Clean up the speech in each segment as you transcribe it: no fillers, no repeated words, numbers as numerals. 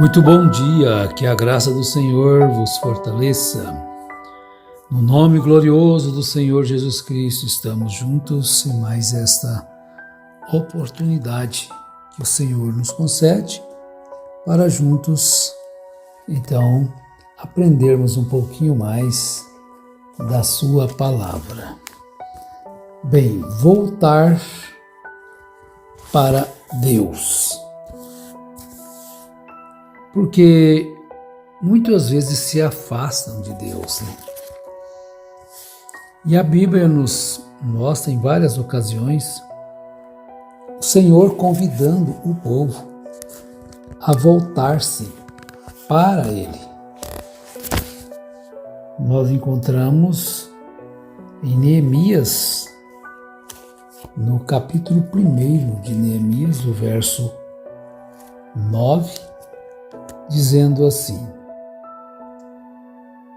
Muito bom dia, que a graça do Senhor vos fortaleça. No nome glorioso do Senhor Jesus Cristo, estamos juntos em mais esta oportunidade que o Senhor nos concede para juntos, então, aprendermos um pouquinho mais da sua palavra. Bem, voltar para Deus. Porque muitas vezes se afastam de Deus, né? E a Bíblia nos mostra em várias ocasiões o Senhor convidando o povo a voltar-se para Ele. Nós encontramos em Neemias, no capítulo 1 de Neemias, o verso 9, dizendo assim: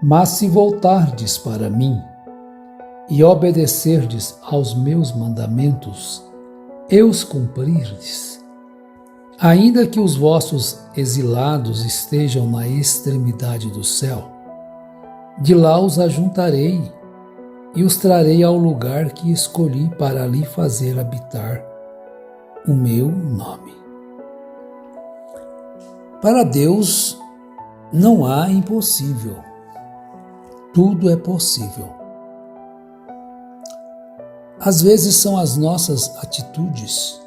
Mas se voltardes para mim e obedecerdes aos meus mandamentos, e os cumprirdes, ainda que os vossos exilados estejam na extremidade do céu, de lá os ajuntarei e os trarei ao lugar que escolhi para ali fazer habitar o meu nome. Para Deus não há impossível, tudo é possível. Às vezes são as nossas atitudes,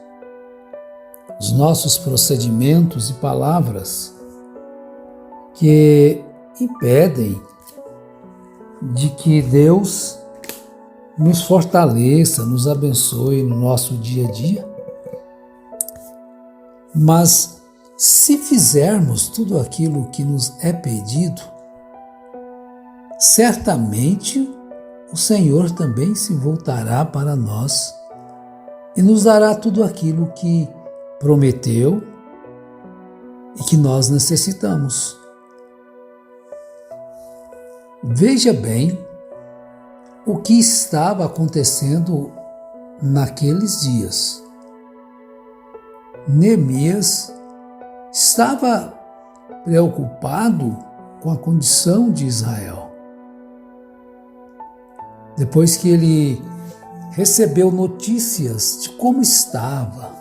os nossos procedimentos e palavras que impedem de que Deus nos fortaleça, nos abençoe no nosso dia a dia. Mas se fizermos tudo aquilo que nos é pedido, certamente o Senhor também se voltará para nós e nos dará tudo aquilo que prometeu e que nós necessitamos. Veja bem o que estava acontecendo naqueles dias. Neemias estava preocupado com a condição de Israel. Depois que ele recebeu notícias de como estava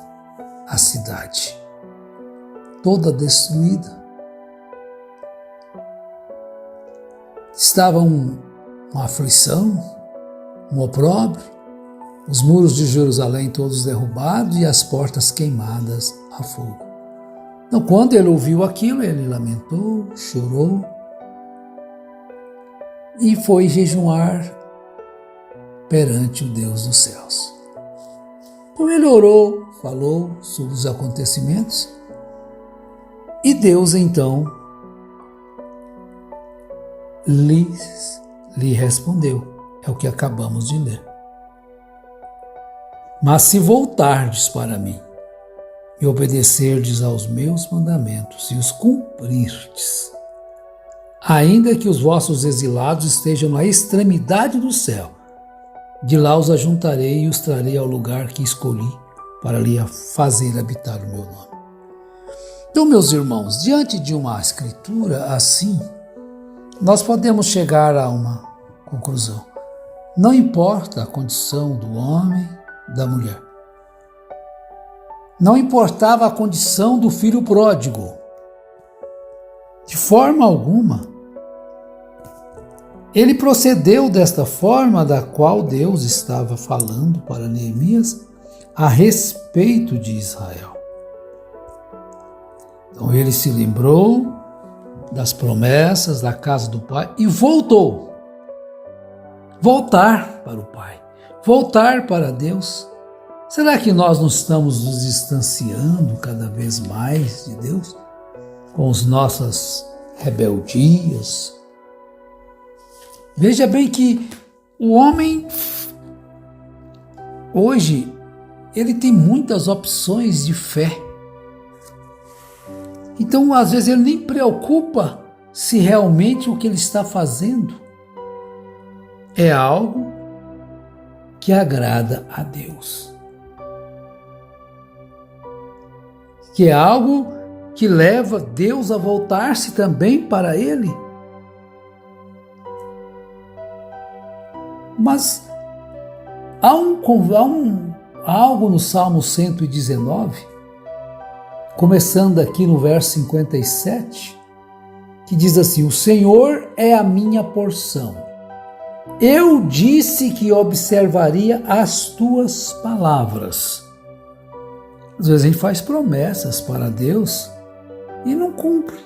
a cidade, toda destruída, estava uma aflição, um opróbrio, os muros de Jerusalém todos derrubados e as portas queimadas a fogo. Então, quando ele ouviu aquilo, ele lamentou, chorou e foi jejuar perante o Deus dos céus. Então ele orou, falou sobre os acontecimentos e Deus então lhe respondeu. É o que acabamos de ler. Mas se voltardes para mim e obedecerdes aos meus mandamentos e os cumprirdes, ainda que os vossos exilados estejam na extremidade do céu, de lá os ajuntarei e os trarei ao lugar que escolhi para lhe fazer habitar o meu nome. Então, meus irmãos, diante de uma escritura assim, nós podemos chegar a uma conclusão. Não importa a condição do homem, da mulher. Não importava a condição do filho pródigo. De forma alguma. Ele procedeu desta forma da qual Deus estava falando para Neemias a respeito de Israel. Então ele se lembrou das promessas da casa do Pai e voltou. Voltar para o Pai. Voltar para Deus. Será que nós não estamos nos distanciando cada vez mais de Deus? Com as nossas rebeldias? Veja bem que o homem, hoje, ele tem muitas opções de fé. Então, às vezes, ele nem preocupa se realmente o que ele está fazendo é algo que agrada a Deus. Que é algo que leva Deus a voltar-se também para Ele? Mas há algo no Salmo 119, começando aqui no verso 57, que diz assim: o Senhor é a minha porção. Eu disse que observaria as tuas palavras. Às vezes a gente faz promessas para Deus e não cumpre.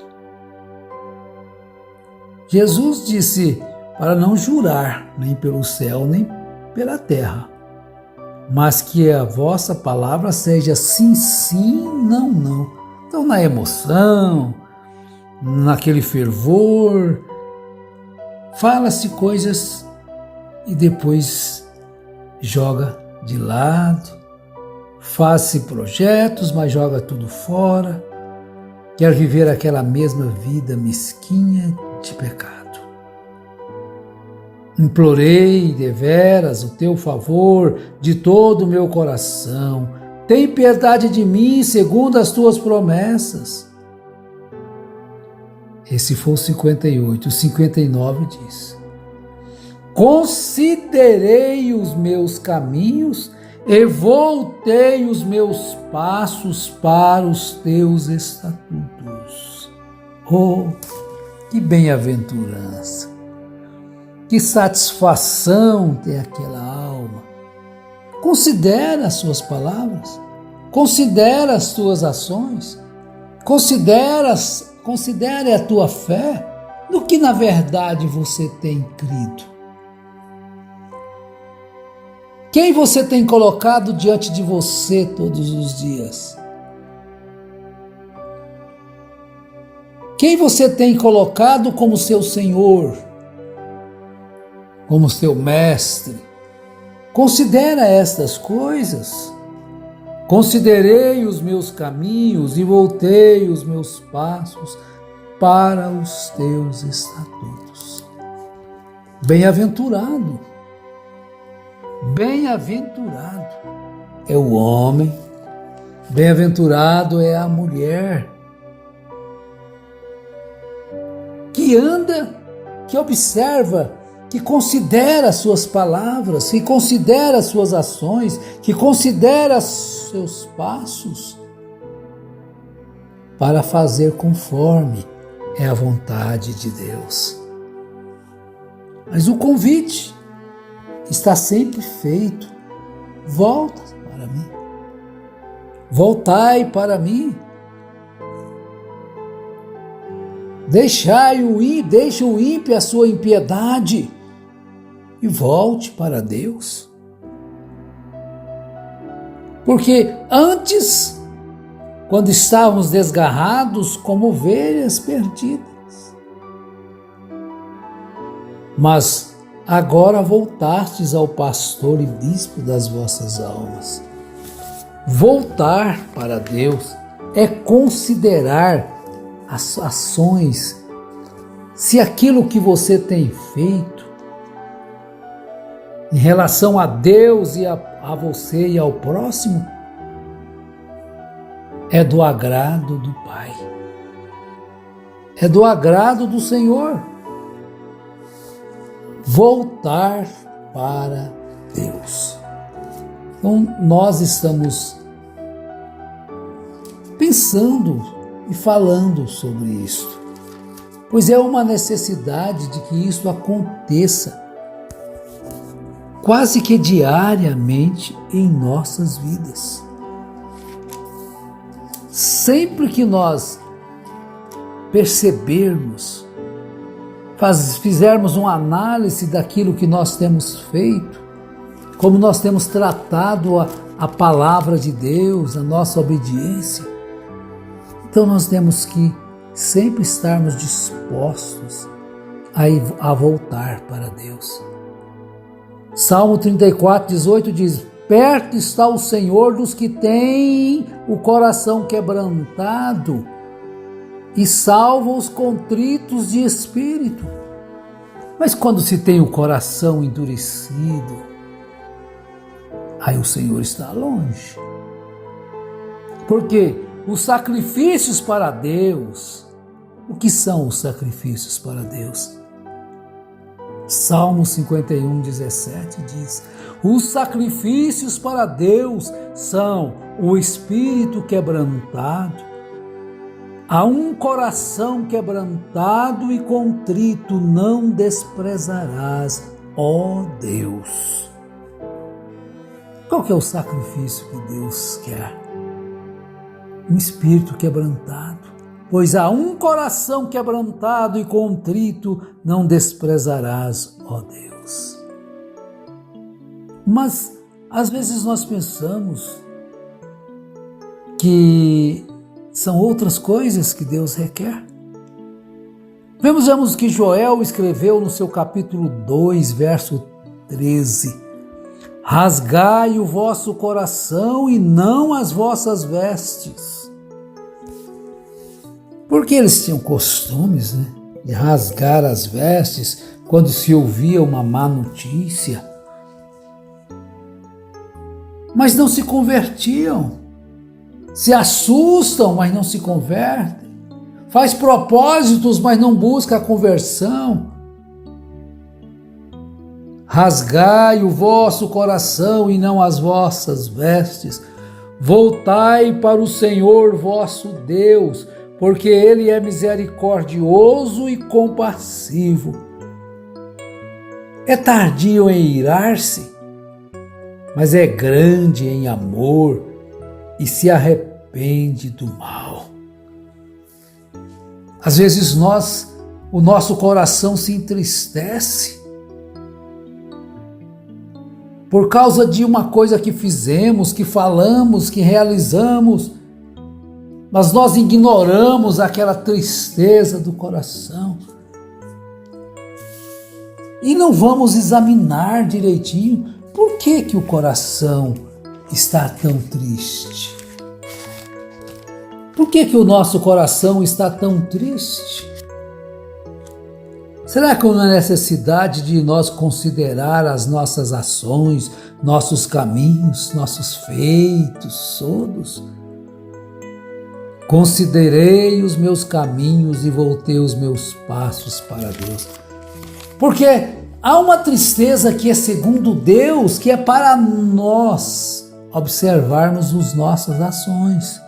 Jesus disse para não jurar nem pelo céu nem pela terra, mas que a vossa palavra seja sim, sim, não, não. Então, na emoção, naquele fervor, fala-se coisas e depois joga de lado, faz-se projetos, mas joga tudo fora, quer viver aquela mesma vida mesquinha de pecado. Implorei deveras o teu favor de todo o meu coração, tem piedade de mim segundo as tuas promessas. Esse foi o 58, o 59 diz: considerei os meus caminhos e voltei os meus passos para os teus estatutos. Oh, que bem-aventurança! Que satisfação tem aquela alma! Considera as suas palavras, considera as tuas ações, considere a tua fé no que na verdade você tem crido. Quem você tem colocado diante de você todos os dias? Quem você tem colocado como seu Senhor, como seu mestre? Considera estas coisas. Considerei os meus caminhos e voltei os meus passos para os teus estatutos. Bem-aventurado, bem-aventurado é o homem, bem-aventurado é a mulher que anda, que observa, que considera as suas palavras, que considera as suas ações, que considera os seus passos para fazer conforme é a vontade de Deus. Mas o convite está sempre feito: volta para mim, voltai para mim. Deixe o ímpio a sua impiedade e volte para Deus. Porque antes, quando estávamos desgarrados como ovelhas perdidas, mas agora voltastes ao pastor e bispo das vossas almas. Voltar para Deus é considerar as ações, se aquilo que você tem feito em relação a Deus e a você e ao próximo é do agrado do Pai, é do agrado do Senhor. Voltar para Deus. Então, nós estamos pensando e falando sobre isso, pois é uma necessidade de que isso aconteça quase que diariamente em nossas vidas. Sempre que nós percebermos, fizermos uma análise daquilo que nós temos feito, como nós temos tratado a palavra de Deus, a nossa obediência, então nós temos que sempre estarmos dispostos a voltar para Deus. Salmo 34:18 diz: perto está o Senhor dos que têm o coração quebrantado e salva os contritos de espírito. Mas quando se tem o coração endurecido, aí o Senhor está longe. Por quê? os sacrifícios para Deus. O que são os sacrifícios para Deus? Salmo 51:17 diz: os sacrifícios para Deus são o espírito quebrantado, a um coração quebrantado e contrito não desprezarás, ó Deus. Qual que é o sacrifício que Deus quer? Um espírito quebrantado. Pois a um coração quebrantado e contrito não desprezarás, ó Deus. Mas, às vezes nós pensamos que são outras coisas que Deus requer. Vemos que Joel escreveu no seu capítulo 2, verso 13: rasgai o vosso coração e não as vossas vestes. Porque eles tinham costumes, de rasgar as vestes quando se ouvia uma má notícia. Mas não se convertiam. Se assustam, mas não se convertem. Faz propósitos, mas não busca a conversão. Rasgai o vosso coração e não as vossas vestes. Voltai para o Senhor vosso Deus, porque Ele é misericordioso e compassivo. É tardio em irar-se, mas é grande em amor e se arrepende do mal. Às vezes o nosso coração se entristece por causa de uma coisa que fizemos, que falamos, que realizamos, mas nós ignoramos aquela tristeza do coração. E não vamos examinar direitinho por que o coração está tão triste. Por que o nosso coração está tão triste? Será que não é necessidade de nós considerar as nossas ações, nossos caminhos, nossos feitos todos? Considerei os meus caminhos e voltei os meus passos para Deus. Porque há uma tristeza que é segundo Deus, que é para nós observarmos as nossas ações.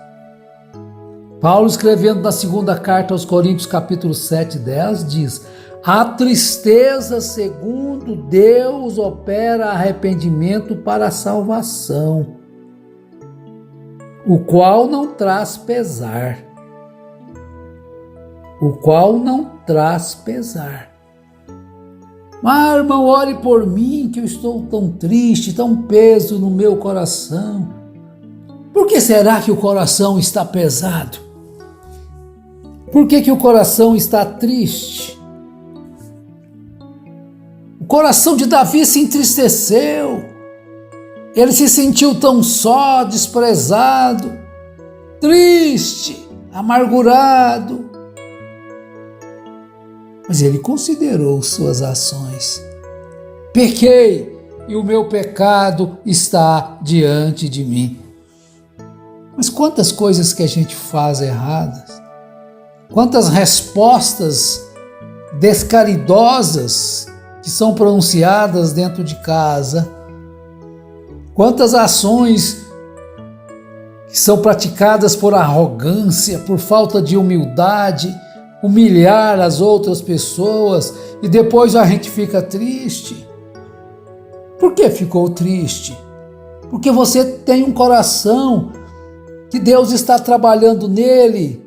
Paulo, escrevendo na segunda carta aos Coríntios, capítulo 7:10, diz: a tristeza segundo Deus opera arrependimento para a salvação, o qual não traz pesar. Mas, irmão, ore por mim, que eu estou tão triste, tão peso no meu coração. Por que será que o coração está pesado? Por que o coração está triste? O coração de Davi se entristeceu. Ele se sentiu tão só, desprezado, triste, amargurado. Mas ele considerou suas ações. Pequei e o meu pecado está diante de mim. Mas quantas coisas que a gente faz erradas, quantas respostas descaridosas que são pronunciadas dentro de casa, quantas ações que são praticadas por arrogância, por falta de humildade, humilhar as outras pessoas, e depois a gente fica triste. Por que ficou triste? Porque você tem um coração que Deus está trabalhando nele.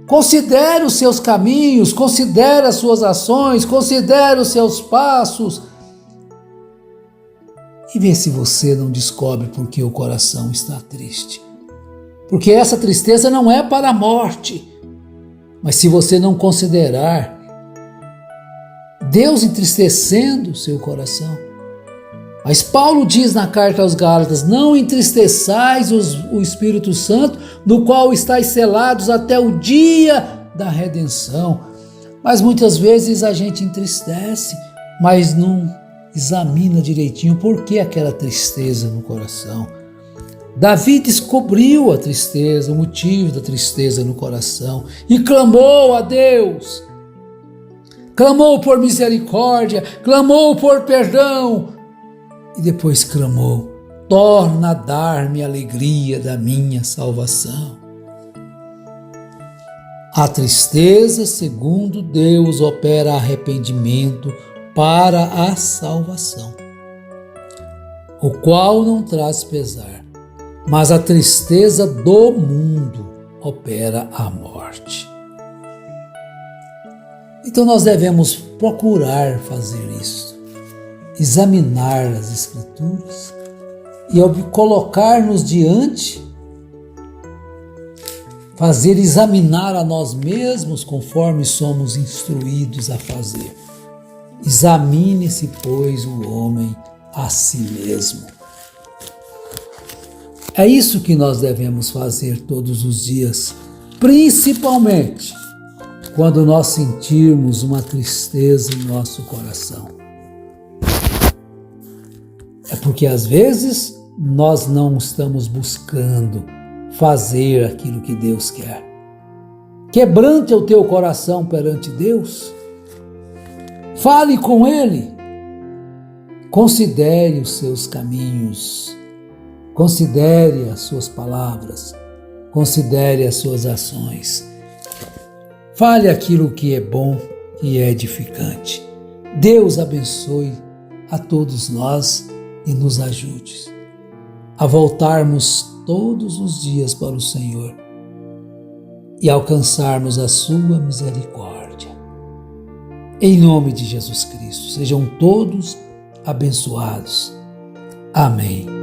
Considere os seus caminhos, considere as suas ações, considere os seus passos e vê se você não descobre por que o coração está triste. Porque essa tristeza não é para a morte, mas se você não considerar Deus entristecendo o seu coração. Mas Paulo diz na carta aos Gálatas: não entristeçais o Espírito Santo, no qual estáis selados até o dia da redenção. Mas muitas vezes a gente entristece, mas não examina direitinho por que aquela tristeza no coração. Davi descobriu a tristeza, o motivo da tristeza no coração e clamou a Deus. Clamou por misericórdia, clamou por perdão e depois clamou: torna a dar-me a alegria da minha salvação. A tristeza, segundo Deus, opera arrependimento para a salvação, o qual não traz pesar, mas a tristeza do mundo opera a morte. Então nós devemos procurar fazer isso, examinar as Escrituras e ao colocar-nos diante, fazer examinar a nós mesmos conforme somos instruídos a fazer. Examine-se, pois, o homem a si mesmo. É isso que nós devemos fazer todos os dias, principalmente quando nós sentirmos uma tristeza em nosso coração. É porque às vezes nós não estamos buscando fazer aquilo que Deus quer. Quebrante o teu coração perante Deus. Fale com Ele. Considere os seus caminhos. Considere as suas palavras. Considere as suas ações. Fale aquilo que é bom e é edificante. Deus abençoe a todos nós e nos ajude a voltarmos todos os dias para o Senhor e alcançarmos a sua misericórdia. Em nome de Jesus Cristo, sejam todos abençoados. Amém.